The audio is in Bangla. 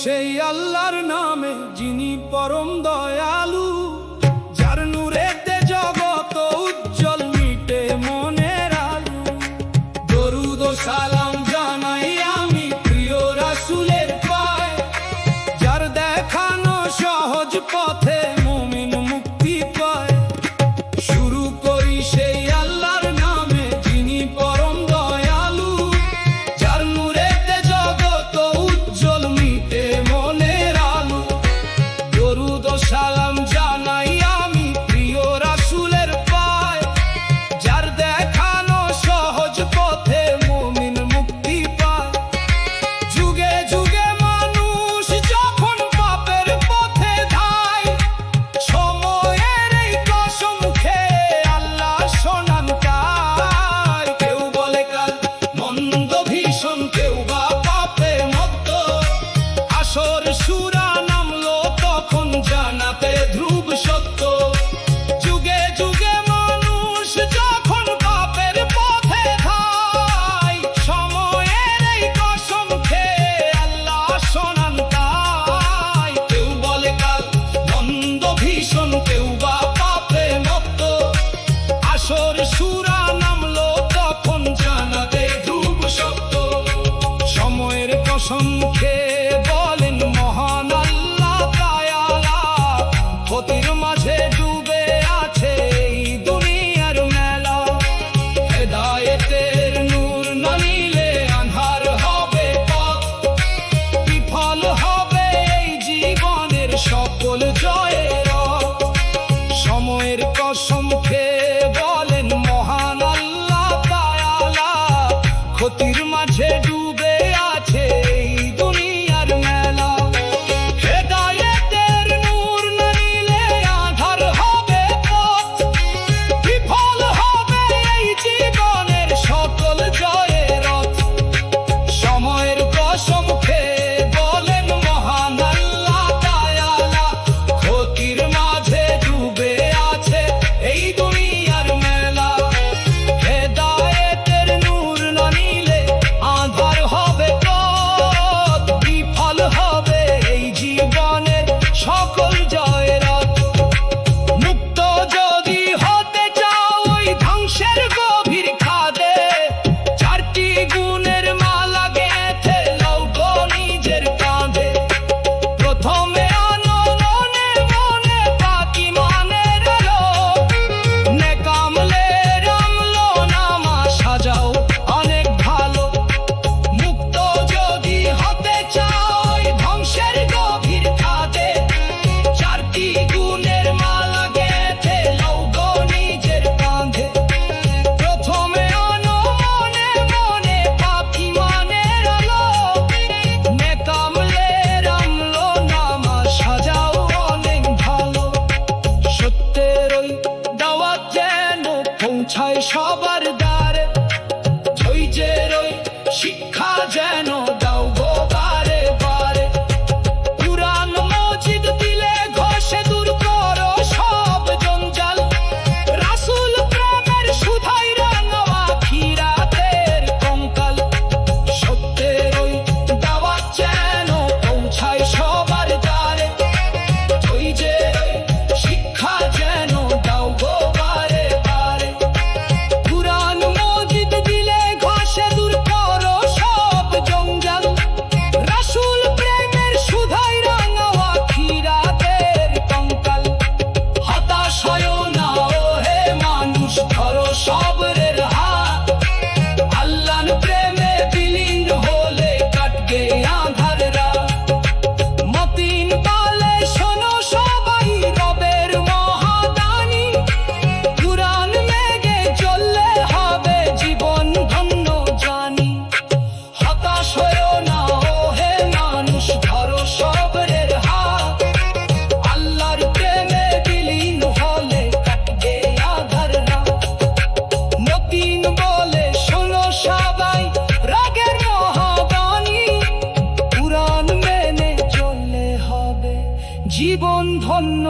সেই আল্লাহর নামে যিনি পরম দয়ালু, যার নূরেতে জগৎ উজ্জ্বল মিটে মনের আলু। দরুদ ও সালাম জানাই আমি প্রিয় রাসূলের পায়ে, যার দেখানো সহজ পথে মুমিন মুক্তি পায়। শুরু করি সেই আল্লাহর নামে যিনি পরম দয়ালু, যার নূরেতে জগৎ উজ্জ্বল মিটে মনের আলু। দরুদ ও সালাম জানাই আমি প্রিয় রাসূলের পায়ে, যার দেখানো সহজ পথে মুমিন মুক্তি পায়। যুগে যুগে মানুষ যখন পাপের পথে ধায়, সময়ের এই কসম খেয়ে আল্লাহ শোনান তাই। কেউ বলে কাল মন্দ ভীষণ, কেউ বা পাপে মত্ত। আসর সূরা নামলো তখন জানাতে ধ্রুব সত্য। যুগে যুগে মানুষ যখন পাপের পথে ধায়, সময়ের এই কসম খেয়ে আল্লাহ শোনান তাই। কেউ বলে কাল মন্দ ভীষণ, কেউ বা পাপে মত্ত। আসর সূরা নামলো তখন জানাতে ধ্রুব সত্য। সময়ের কসম খেয়ে বলেন মহান আল্লাহ তাআলা, ক্ষতির মাঝে ডুবে আছে এই দুনিয়ার মেলা। হেদায়েতের নূর না নিলে আঁধার হবে পথ, বিফল হবে এই জীবনের সকল জয়ের রথ। সময়ের কসম খেয়ে বলেন মহান আল্লাহ তাআলা, ক্ষতির মাঝে ডুবে আছে এই দুনিয়ার মেলা। হেদায়েতের নূর না নিলে আঁধার হবে পথ, বিফল হবে এই জীবনের সকল জয়ের রথ। সময়ের কসম খেয়ে বলেন মহান আল্লাহ তাআলা, ক্ষতির মাঝে ডুবে আছে এই দুনিয়ার মেলা। হেদায়েতের নূর না নিলে আঁধার হবে পথ, বিফল হবে এই জীবনের সকল জয়ের রথ। মুক্ত যদি হতে চাও ওই ধ্বংসের গভীর খাদে, চারটি গুণের মালা গেঁথে লও গো নিজের কাঁধে। প্রথমে আনো মনে মনে পাক ঈমানের আলো, নেক আমলের আমলো নামা সাজাও অনেক ভালো। মুক্ত যদি হতে চাও ওই ধ্বংসের গভীর খাদে, চারটি গুণের মালা গেঁথে লও গো নিজের কাঁধে। প্রথমে আনো মনে মনে পাক ঈমানের আলো, নেক আমলের আমলো নামা সাজাও অনেক ভালো। সত্যের ওই দাওয়াত যেন পৌঁছায় সবার দ্বারে, ধৈর্যের ওই শিক্ষা যেন দাও গো বারে বারে। কুরআন মজিদ দিলে ঘষে দূর করো সব জঞ্জাল, রাসূল প্রেমের সুধাই রাঙাওয়া খিরাতের কঙ্কাল। সত্যের ওই দাওয়াত যেন পৌঁছায় সবার দ্বারে, ধৈর্যের ওই শিক্ষা যেন দাও গো বারে বারে। কুরআন মজিদ দিলে ঘষে দূর করো সব জঞ্জাল, ধন্য